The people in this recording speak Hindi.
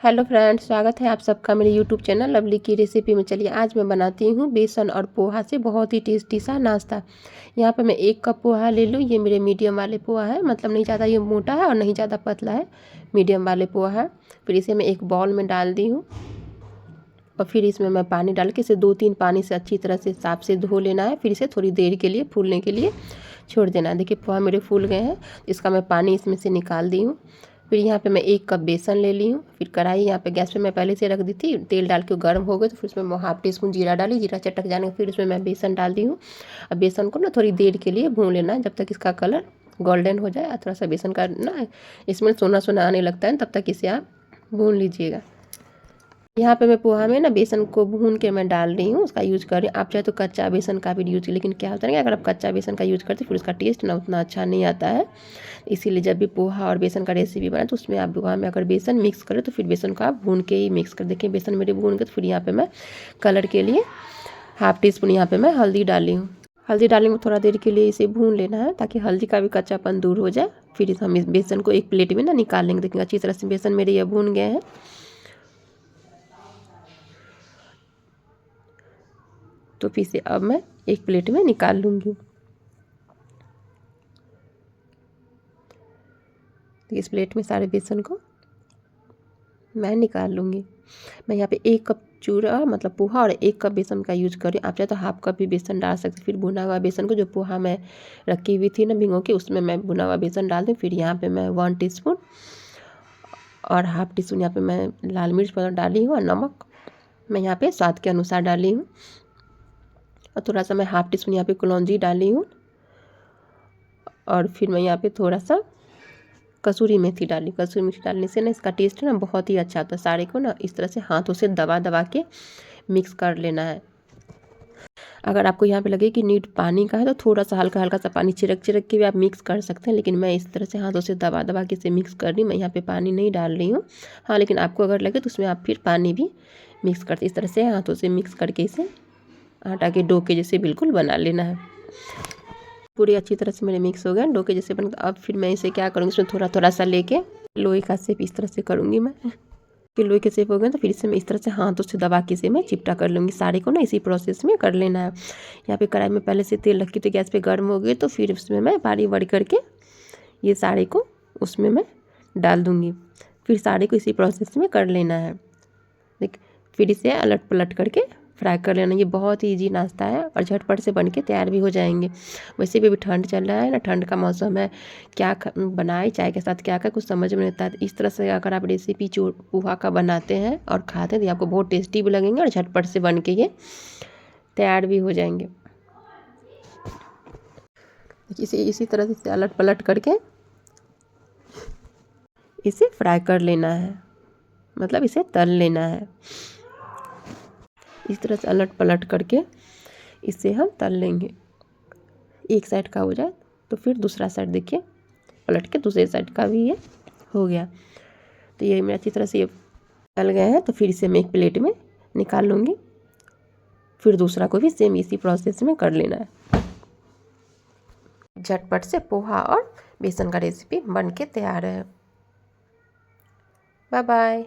हेलो फ्रेंड्स, स्वागत है आप सबका मेरे यूट्यूब चैनल लवली की रेसिपी में। चलिए आज मैं बनाती हूँ बेसन और पोहा से बहुत ही टेस्टी सा नाश्ता। यहाँ पे मैं 1 कप पोहा ले लूँ। ये मेरे मीडियम वाले पोहा है, मतलब नहीं ज़्यादा ये मोटा है और नहीं ज़्यादा पतला है, मीडियम वाले पोहा है। फिर इसे मैं एक बाउल में डाल दी हूँ और फिर इसमें मैं पानी डाल के इसे 2-3 पानी से अच्छी तरह से साफ से धो लेना है। फिर इसे थोड़ी देर के लिए फूलने के लिए छोड़ देना है। देखिए पोहा मेरे फूल गए हैं, इसका मैं पानी इसमें से निकाल दी हूँ। फिर यहाँ पे मैं 1 कप बेसन ले ली हूँ। फिर कढ़ाई यहाँ पे गैस पे मैं पहले से रख दी थी, तेल डाल के गर्म हो गए तो फिर उसमें मैं हाफ टी स्पून जीरा डाली। जीरा चटक जाने फिर उसमें मैं बेसन डाल दी हूँ। अब बेसन को ना थोड़ी देर के लिए भून लेना है, जब तक इसका कलर गोल्डन हो जाए। थोड़ा सा बेसन का ना इसमें सोना सोना आने लगता है, तब तक इसे आप भून लीजिएगा। यहाँ पे मैं पोहा में ना बेसन को भून के मैं डाल रही हूँ, उसका यूज़ कर रही हूँ। आप चाहे तो कच्चा बेसन का भी यूज करें, लेकिन क्या होता है ना, अगर आप कच्चा बेसन का यूज़ करते फिर उसका टेस्ट ना उतना अच्छा नहीं आता है। इसीलिए जब भी पोहा और बेसन का रेसिपी बनाए तो उसमें आप पोहा में अगर बेसन मिक्स करें तो फिर बेसन को आप भून के ही मिक्स कर। देखिए बेसन मेरे भून के, तो फिर यहाँ पर मैं कलर के लिए हाफ टी स्पून यहाँ पर मैं हल्दी डाली हूँ। हल्दी डालने में थोड़ा देर के लिए इसे भून लेना है ताकि हल्दी का भी कच्चापन दूर हो जाए। फिर हम इस बेसन को एक प्लेट में ना निकाल लेंगे। देखिए अच्छी तरह से बेसन मेरे ये भून गए हैं। तो फिर से अब मैं एक प्लेट में निकाल लूँगी। तो इस प्लेट में सारे बेसन को मैं निकाल लूँगी। मैं यहाँ पे 1 कप चूरा मतलब पोहा और 1 कप बेसन का यूज कर रही हूँ। आप चाहे तो हाफ कप भी बेसन डाल सकते। फिर भुना हुआ बेसन को, जो पोहा मैं रखी हुई थी ना भिगो के, उसमें मैं भुना हुआ बेसन डाल दूँ। फिर यहाँ पे मैं 1 टीस्पून और हाफ टी स्पून यहाँ पे मैं लाल मिर्च पाउडर डाली हूँ और नमक मैं यहाँ पे स्वाद के अनुसार डाली हूँ। और थोड़ा सा मैं हाफ टी स्पून यहाँ पे कलौंजी डाली हूँ और फिर मैं यहाँ पे थोड़ा सा कसूरी मेथी डाली। कसूरी मेथी डालने से ना इसका टेस्ट ना बहुत ही अच्छा आता है। सारे को ना इस तरह से हाथों से दबा दबा के मिक्स कर लेना है। अगर आपको यहाँ पे लगे कि नीड पानी का है तो थोड़ा सा हल्का हल्का सा पानी छिड़क छिड़क के भी आप मिक्स कर सकते हैं, लेकिन मैं इस तरह से हाथों से दबा दबा के इसे मिक्स कर रही हूँ। मैं यहाँ पे पानी नहीं डाल रही हूँ। हाँ, लेकिन आपको अगर लगे तो उसमें आप फिर पानी भी मिक्स करते। इस तरह से हाथों से मिक्स करके इसे आटा के डो के जैसे बिल्कुल बना लेना है। पूरी अच्छी तरह से मेरे मिक्स हो गया डो के जैसे बन। अब फिर मैं इसे क्या करूँगी, इसमें थोड़ा थोड़ा सा लेके लोई का शेप इस तरह से करूँगी मैं। फिर लोई के शेप हो गया तो फिर इसे मैं इस तरह से हाथों से दबा के इसे मैं चिपटा कर लूँगी। सारे को ना इसी प्रोसेस में कर लेना है। यहाँ पे कढ़ाई में पहले से तेल रखी तो गैस पे गर्म हो गई, तो फिर उसमें मैं बारी बारी करके ये सारे को उसमें मैं डाल दूँगी। फिर सारे को इसी प्रोसेस में कर लेना है। देख फिर इसे अलट पलट करके फ्राई कर लेना। ये बहुत ही ईजी नाश्ता है और झटपट से बनके तैयार भी हो जाएंगे। वैसे भी अभी ठंड चल रहा है ना, ठंड का मौसम है, क्या बनाए चाय के साथ क्या कुछ समझ में नहीं आता है। इस तरह से अगर आप रेसिपी पोहा का बनाते हैं और खाते हैं तो आपको बहुत टेस्टी भी लगेंगे और झटपट से बन के ये तैयार भी हो जाएंगे। इसी तरह से अलट पलट करके इसे फ्राई कर लेना है, मतलब इसे तल लेना है। इस तरह से अलट पलट करके इसे हम तल लेंगे। एक साइड का हो जाए तो फिर दूसरा साइड देखिए पलट के दूसरे साइड का भी ये हो गया। तो ये मेरा अच्छी तरह से ये तल गए हैं। तो फिर इसे मैं एक प्लेट में निकाल लूँगी। फिर दूसरा को भी सेम इसी प्रोसेस में कर लेना है। झटपट से पोहा और बेसन का रेसिपी बन के तैयार है। Bye bye.